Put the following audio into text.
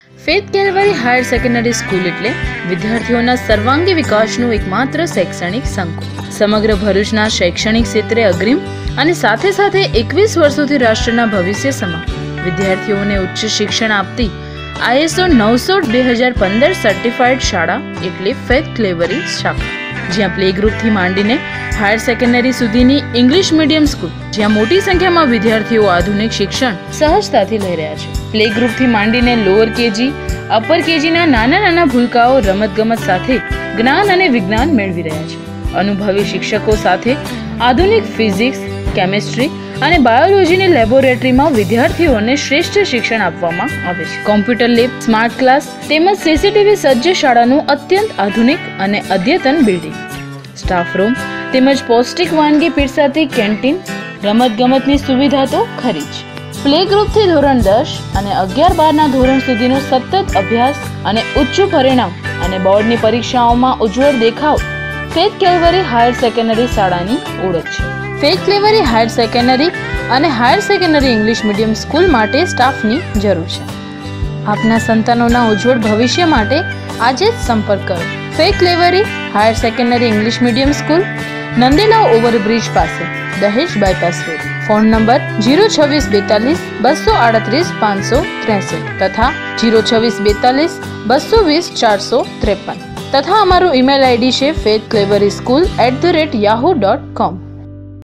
Faith Calvary higher secondary school એટલે વિદ્યાર્થીઓના સર્વાંગી વિકાસનું એકમાત્ર શૈક્ષણિક સંકુલ. સમગ્ર ભરૂચના શૈક્ષણિક ક્ષેત્રે અગ્રીમ અને સાથે સાથે 21 વર્ષોથી રાષ્ટ્રના ભવિષ્ય સમા વિદ્યાર્થીઓને ઉચ્ચ શિક્ષણ આપતી ISO 900/2015 સર્ટિફાઈડ શાળા એટલે ફેથ કેલ્વરી શાખા, જ્યાં પ્લે ગ્રુપથી માંડીને હાયર સેકન્ડરી સુધીની ઇંગ્લિશ મીડિયમ સ્કૂલ, જ્યાં મોટી સંખ્યામાં વિદ્યાર્થીઓ આધુનિક શિક્ષણ સહજતાથી લઈ રહ્યા છે. પ્લે ગ્રુપથી માંડીને લોઅર કેજી, અપર કેજીના નાના નાના ભૂલકાઓ રમતગમત સાથે જ્ઞાન અને વિજ્ઞાન મેળવી રહ્યા છે. અનુભવી શિક્ષકો સાથે આધુનિક ફિઝિક્સ, કેમેસ્ટ્રી અને બાયોલોજીની લેબોરેટરીમાં વિદ્યાર્થીઓને શ્રેષ્ઠ શિક્ષણ આપવામાં આવે છે. કોમ્પ્યુટર લેબ, સ્માર્ટ ક્લાસ તેમજ CCTV સજ્જ શાળાનું અત્યંત આધુનિક અને અદ્યતન બિલ્ડિંગ, સ્ટાફ રૂમ તેમજ પૌષ્ટિક વાનગી પીરસાતી કેન્ટીન, રમતગમતની સુવિધા તો ખરી જ. પ્લે ગ્રુપથી ધોરણ 10 અને 11-12ના ધોરણ સુધીનો સતત અભ્યાસ અને ઉચ્ચ પરિણામ અને બોર્ડની પરીક્ષાઓમાં ઉજ્જવળ દેખાવ ફેથ કેલ્વરી હાયર સેકન્ડરી શાળાની ઓળખ છે. ફેથ કેલ્વરી હાયર સેકન્ડરી અને higher secondary English medium school માટે સ્ટાફની જરૂર છે. આપના સંતાનોના ઉજ્જવળ ભવિષ્ય માટે આજે જ સંપર્ક કરો. Faith Calvary higher secondary English medium school, Nandela overbridge પાસે, Dahej bypass road. Phone number 02642 238 563 તથા 02642 220 453 તથા અમારું ઈમેલ ID છે faithcleveryschool@yahoo.com.